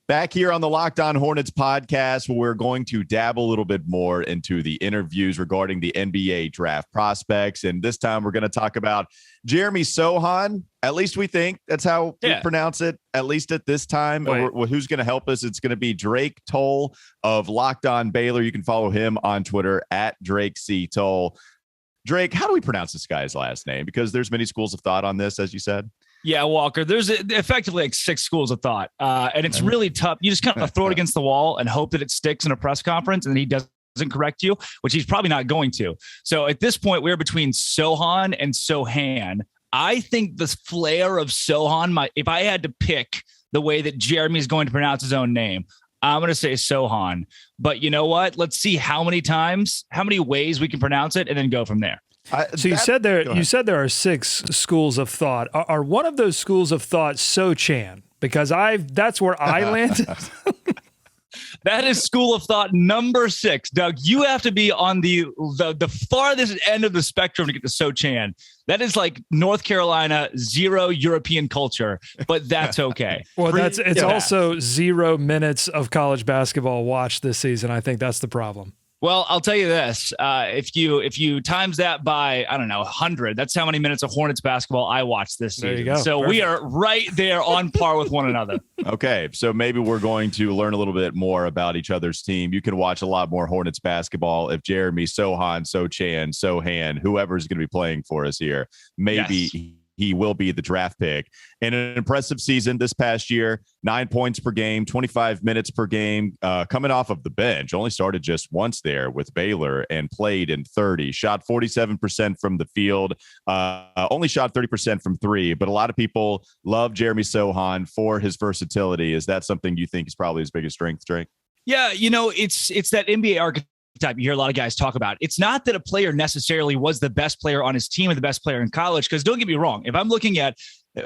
Back here on the Locked On Hornets podcast, where we're going to dabble a little bit more into the interviews regarding the NBA draft prospects. And this time we're going to talk about Jeremy Sochan. At least we think that's how we pronounce it, at least at this time. Who's going to help us? It's going to be Drake Toll of Locked On Baylor. You can follow him on Twitter at Drake C. Toll. Drake, how do we pronounce this guy's last name? Because there's many schools of thought on this, as you said. Yeah, Walker, there's effectively like 6 schools of thought, and it's really tough. You just kind of throw it against the wall and hope that it sticks in a press conference, and then he doesn't correct you, which he's probably not going to. So at this point, we're between Sochan and Sochan. I think the flair of Sochan, if I had to pick the way that Jeremy is going to pronounce his own name, I'm going to say Sochan. But you know what? Let's see how many ways we can pronounce it, and then go from there. You said there are 6 schools of thought. Are one of those schools of thought Sochan? Because that's where I landed. That is school of thought number 6. Doug, you have to be on the farthest end of the spectrum to get to Sochan. That is like North Carolina, 0 European culture, but that's okay. Well, it's also 0 minutes of college basketball watched this season. I think that's the problem. Well, I'll tell you this. If you times that by, 100, that's how many minutes of Hornets basketball I watched this season. There you go. So Perfect. We are right there on par with one another. Okay, so maybe we're going to learn a little bit more about each other's team. You can watch a lot more Hornets basketball if Jeremy Sochan, Sohan, whoever's going to be playing for us here, maybe he will be the draft pick. In an impressive season this past year, 9 points per game, 25 minutes per game, coming off of the bench. Only started just once there with Baylor and played in 30. Shot 47% from the field, only shot 30% from 3. But a lot of people love Jeremy Sochan for his versatility. Is that something you think is probably his biggest strength, Drake? Yeah, it's that NBA archetype you hear a lot of guys talk about. It's not that a player necessarily was the best player on his team or the best player in college, because don't get me wrong, if I'm looking at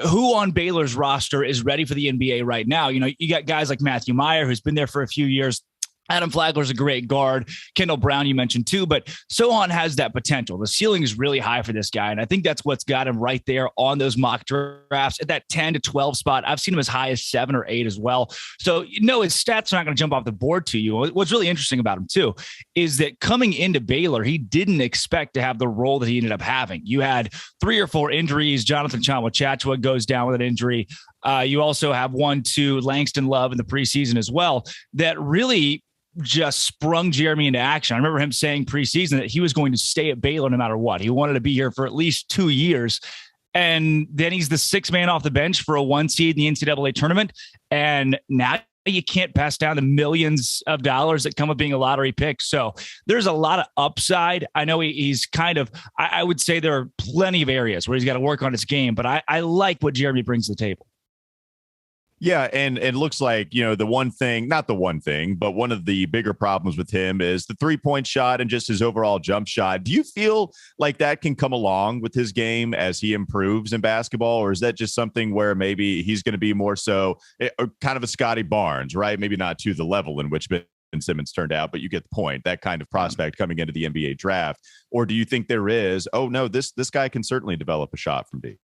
who on Baylor's roster is ready for the NBA right now, you got guys like Matthew Meyer, who's been there for a few years. Adam Flagler's a great guard. Kendall Brown, you mentioned too, but Sochan has that potential. The ceiling is really high for this guy, and I think that's what's got him right there on those mock drafts at that 10 to 12 spot. I've seen him as high as 7 or 8 as well. So, his stats are not going to jump off the board to you. What's really interesting about him too is that coming into Baylor, he didn't expect to have the role that he ended up having. You had 3 or 4 injuries. Jonathan Chanwa-Chachua goes down with an injury. You also have 1-2 Langston Love in the preseason as well that really just sprung Jeremy into action. I remember him saying preseason that he was going to stay at Baylor no matter what. He wanted to be here for at least 2 years. And then he's the 6th man off the bench for a 1 seed in the NCAA tournament. And now you can't pass down the millions of dollars that come with being a lottery pick. So there's a lot of upside. I know he's kind of, I would say there are plenty of areas where he's got to work on his game, but I like what Jeremy brings to the table. Yeah, and it looks like, the one thing, not the one thing, but one of the bigger problems with him is the 3-point shot and just his overall jump shot. Do you feel like that can come along with his game as he improves in basketball, or is that just something where maybe he's going to be more so kind of a Scotty Barnes, right? Maybe not to the level in which Ben Simmons turned out, but you get the point, that kind of prospect coming into the NBA draft? Or do you think there is, this guy can certainly develop a shot from deep?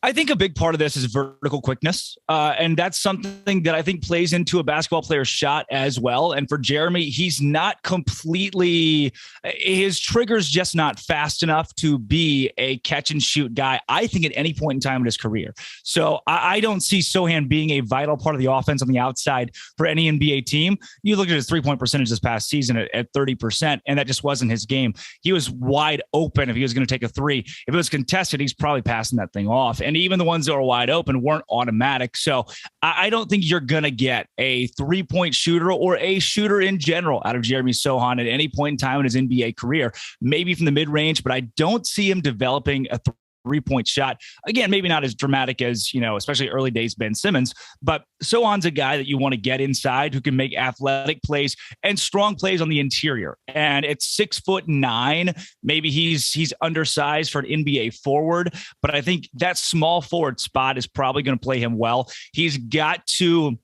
I think a big part of this is vertical quickness. And that's something that I think plays into a basketball player's shot as well. And for Jeremy, he's not completely, his trigger's just not fast enough to be a catch and shoot guy, I think, at any point in time in his career. So I don't see Sochan being a vital part of the offense on the outside for any NBA team. You look at his 3-point percentage this past season at 30%, and that just wasn't his game. He was wide open if he was going to take a 3. If it was contested, he's probably passing that thing off. And even the ones that were wide open weren't automatic. So I don't think you're going to get a 3-point shooter or a shooter in general out of Jeremy Sochan at any point in time in his NBA career, maybe from the mid-range, but I don't see him developing a 3-point shot. Again, maybe not as dramatic as, especially early days Ben Simmons, but Sochan's a guy that you want to get inside who can make athletic plays and strong plays on the interior. And at 6'9", maybe he's undersized for an NBA forward, but I think that small forward spot is probably going to play him well. He's got to,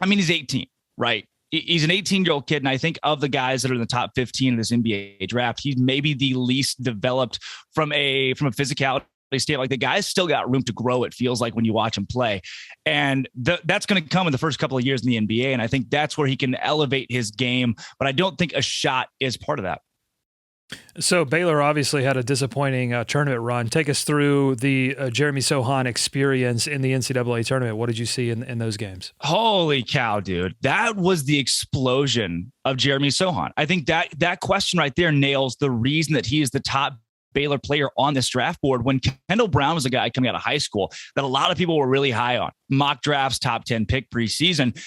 he's 18, right? He's an 18-year-old kid, and I think of the guys that are in the top 15 of this NBA draft, he's maybe the least developed from a physicality State, like the guy's still got room to grow, it feels like, when you watch him play. And that's going to come in the first couple of years in the NBA. And I think that's where he can elevate his game. But I don't think a shot is part of that. So Baylor obviously had a disappointing tournament run. Take us through the Jeremy Sochan experience in the NCAA tournament. What did you see in those games? Holy cow, dude. That was the explosion of Jeremy Sochan. I think that question right there nails the reason that he is the top Baylor player on this draft board. When Kendall Brown was a guy coming out of high school that a lot of people were really high on, mock drafts, top 10 pick preseason.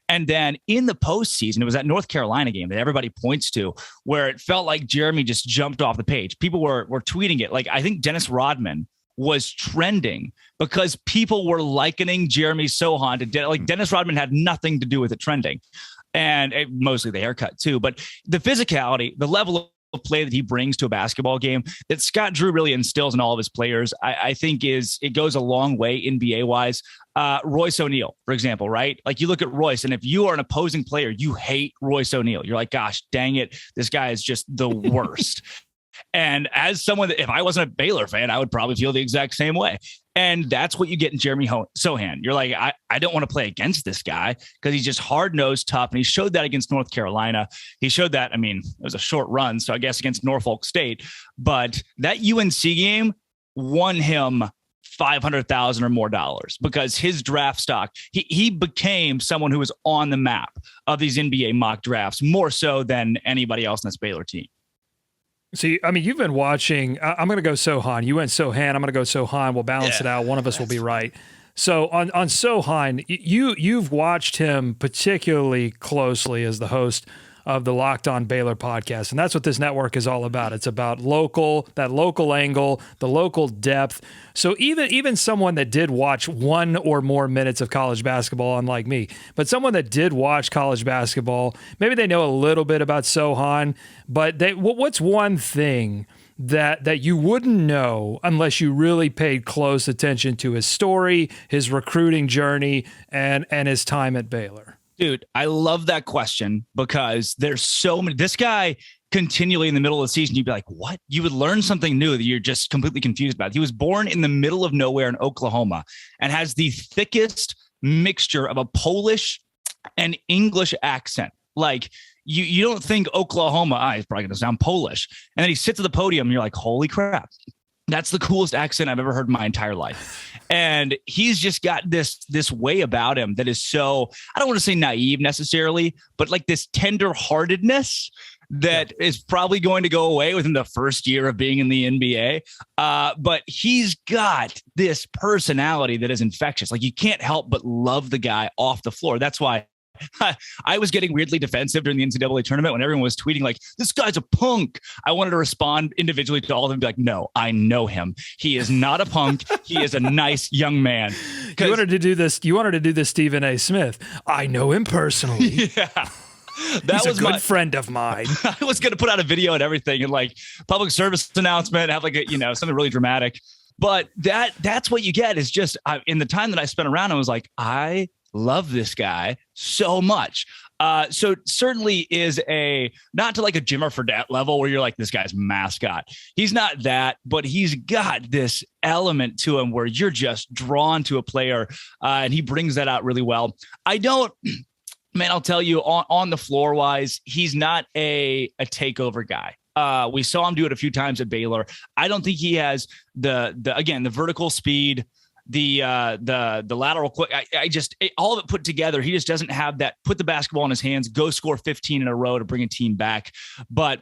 And then in the postseason, it was that North Carolina game that everybody points to, where it felt like Jeremy just jumped off the page. People were tweeting it. Like, I think Dennis Rodman was trending because people were likening Jeremy Sochan to like Dennis Rodman had nothing to do with it trending, and mostly the haircut too. But the physicality, the level of play that he brings to a basketball game that Scott Drew really instills in all of his players, I think it goes a long way NBA wise. Royce O'Neal, for example, right? Like, you look at Royce, and if you are an opposing player, you hate Royce O'Neal. You're like, gosh, dang it, this guy is just the worst. And as someone that, if I wasn't a Baylor fan, I would probably feel the exact same way. And that's what you get in Jeremy Sochan. You're like, I don't want to play against this guy because he's just hard-nosed, tough. And he showed that against North Carolina. He showed that, I mean, it was a short run, so I guess against Norfolk State. But that UNC game won him $500,000 or more because his draft stock, he became someone who was on the map of these NBA mock drafts more so than anybody else in this Baylor team. See, I mean, you've been watching. I'm going to go Sochan. You went Sochan. I'm going to go Sochan. We'll balance it out. One of us will be right. So on Sochan, you've watched him particularly closely as the host of the Locked On Baylor podcast. And that's what this network is all about. It's about that local angle, the local depth. So even someone that did watch one or more minutes of college basketball, unlike me, but someone that did watch college basketball, maybe they know a little bit about Sochan, but what's one thing that you wouldn't know unless you really paid close attention to his story, his recruiting journey, and his time at Baylor? Dude, I love that question because there's so many. This guy continually in the middle of the season, you'd be like, what? You would learn something new that you're just completely confused about. He was born in the middle of nowhere in Oklahoma and has the thickest mixture of a Polish and English accent. Like, you don't think Oklahoma, he's probably going to sound Polish. And then he sits at the podium and you're like, holy crap. That's the coolest accent I've ever heard in my entire life. And he's just got this way about him that is so, I don't want to say naive necessarily, but like this tender-heartedness that is probably going to go away within the first year of being in the NBA. But he's got this personality that is infectious. Like, you can't help but love the guy off the floor. That's why I was getting weirdly defensive during the NCAA tournament when everyone was tweeting like, this guy's a punk. I wanted to respond individually to all of them and be like, no, I know him. He is not a punk. He is a nice young man. You wanted to do this Stephen A. Smith. I know him personally. Yeah. He's a good friend of mine. I was going to put out a video and everything and like public service announcement, have like something really dramatic. But that's what you get is just in the time that I spent around, I was like, I love this guy so much. So certainly is not to like a Jimmer Fredette level where you're like, this guy's mascot. He's not that, but he's got this element to him where you're just drawn to a player, and he brings that out really well. I'll tell you on the floor wise, he's not a takeover guy. We saw him do it a few times at Baylor. I don't think he has the vertical speed, the lateral quick. All of it put together. He just doesn't have that. Put the basketball in his hands, go score 15 in a row to bring a team back. But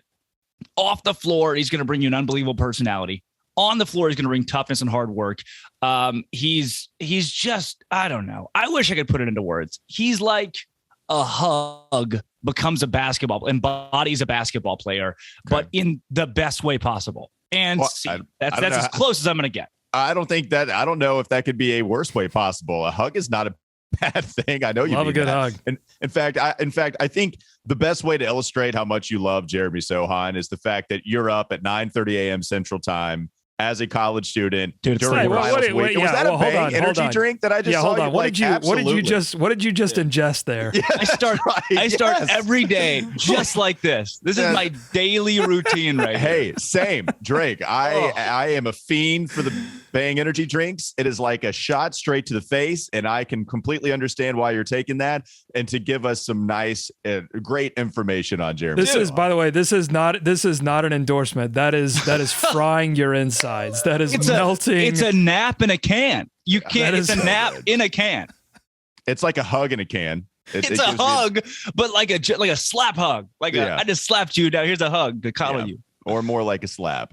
off the floor, he's going to bring you an unbelievable personality. On the floor, he's going to bring toughness and hard work. He's just, I don't know. I wish I could put it into words. He's like a hug becomes embodies a basketball player, but in the best way possible. And that's as close as I'm going to get. I don't know if that could be a worse way possible. A hug is not a bad thing. I know you love a good hug. And in fact, I think the best way to illustrate how much you love Jeremy Sochan is the fact that you're up at 9:30 a.m. Central Time as a college student during Finals week. Was that a Bang energy drink that I just saw? Hold on. What did you just ingest there? Yes, I start every day just like this. This is my daily routine right here. Hey, same. Drake. I am a fiend for the Bang energy drinks. It is like a shot straight to the face. And I can completely understand why you're taking that, and to give us some nice, great information on Jeremy. This is, by the way, this is not an endorsement. That is frying your insides. That is melting. It's a nap in a can. You can't. It's a nap in a can. It's like a hug in a can. It's a hug, but like a slap hug. I just slapped you. Now here's a hug to coddle you. Or more like a slap.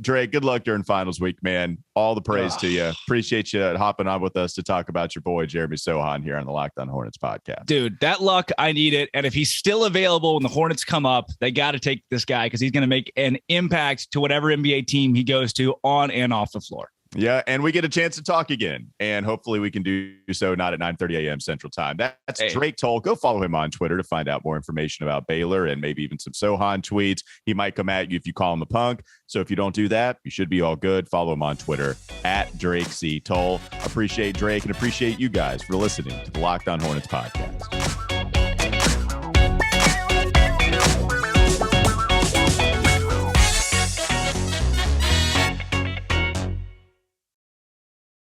Drake, good luck during finals week, man. All the praise to you. Appreciate you hopping on with us to talk about your boy, Jeremy Sochan, here on the Locked On Hornets podcast. Dude, that luck, I need it. And if he's still available when the Hornets come up, they got to take this guy because he's going to make an impact to whatever NBA team he goes to on and off the floor. Yeah, and we get a chance to talk again, and hopefully we can do so not at 9:30 a.m. Central Time. That's Drake Toll. Go follow him on Twitter to find out more information about Baylor and maybe even some Sochan tweets. He might come at you if you call him a punk. So if you don't do that, you should be all good. Follow him on Twitter at Drake C. Toll. Appreciate Drake and appreciate you guys for listening to the Locked On Hornets podcast.